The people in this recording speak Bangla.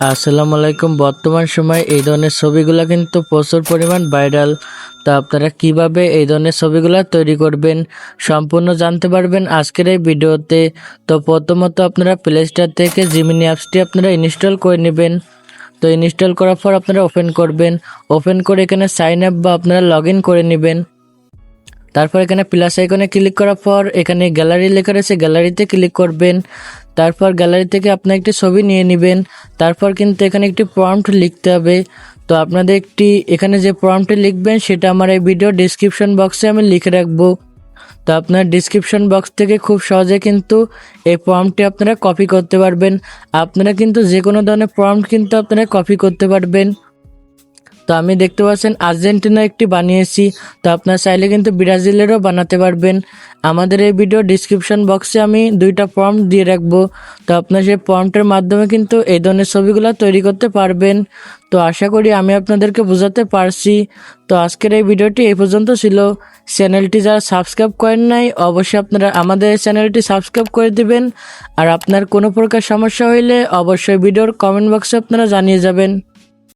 আসসালামু আলাইকুম। বর্তমান সময়ে এই ধরনের ছবিগুলো কিন্তু প্রচুর পরিমাণ ভাইরাল। তো আপনারা কিভাবে এই ধরনের ছবিগুলো তৈরি করবেন সম্পূর্ণ জানতে পারবেন আজকের এই ভিডিওতে। তো প্রথমত আপনারা প্লে স্টোর থেকে জিমিনি অ্যাপসটি আপনারা ইনস্টল করে নেবেন। তো ইনস্টল করার পর আপনারা ওপেন করবেন। ওপেন করে এখানে সাইন আপ বা আপনারা লগ ইন করে নেবেন। তারপর এখানে প্লাস আইকনে ক্লিক করার পর এখানে গ্যালারি লেখা রয়েছে, গ্যালারিতে ক্লিক করবেন। তারপর গ্যালারি থেকে আপনার একটি ছবি নিয়ে নেবেন। তারপর কিন্তু এখানে একটি প্রম্পট লিখতে হবে। তো আপনাদের এখানে যে প্রম্পটটি লিখবেন সেটা আমার এই ভিডিও ডেসক্রিপশন বক্সে আমি লিখে রাখবো। তো আপনার ডেসক্রিপশন বক্স থেকে খুব সহজে কিন্তু এই প্রম্পটটি আপনারা কপি করতে পারবেন। আপনারা কিন্তু যে কোনো ধরনের প্রম্পট কিন্তু আপনারা কপি করতে পারবেন। তো আমি দেখতে পাচ্ছেন আর্জেন্টিনা একটি বানিয়েছি। তো আপনার চাইলে কিন্তু ব্রাজিলেরও বানাতে পারবেন। আমাদের এই ভিডিও ডিসক্রিপশন বক্সে আমি দুইটা প্রম্পট দিয়ে রাখবো। তো আপনার সেই প্রম্পটের মাধ্যমে কিন্তু এই ধরনের ছবিগুলো তৈরি করতে পারবেন। তো আশা করি আমি আপনাদেরকে বোঝাতে পারছি। তো আজকের এই ভিডিওটি এই পর্যন্ত ছিল। চ্যানেলটি যারা সাবস্ক্রাইব করেন নাই অবশ্যই আপনারা আমাদের এই চ্যানেলটি সাবস্ক্রাইব করে দিবেন। আর আপনার কোনো প্রকার সমস্যা হইলে অবশ্যই ভিডিওর কমেন্ট বক্সে আপনারা জানিয়ে যাবেন।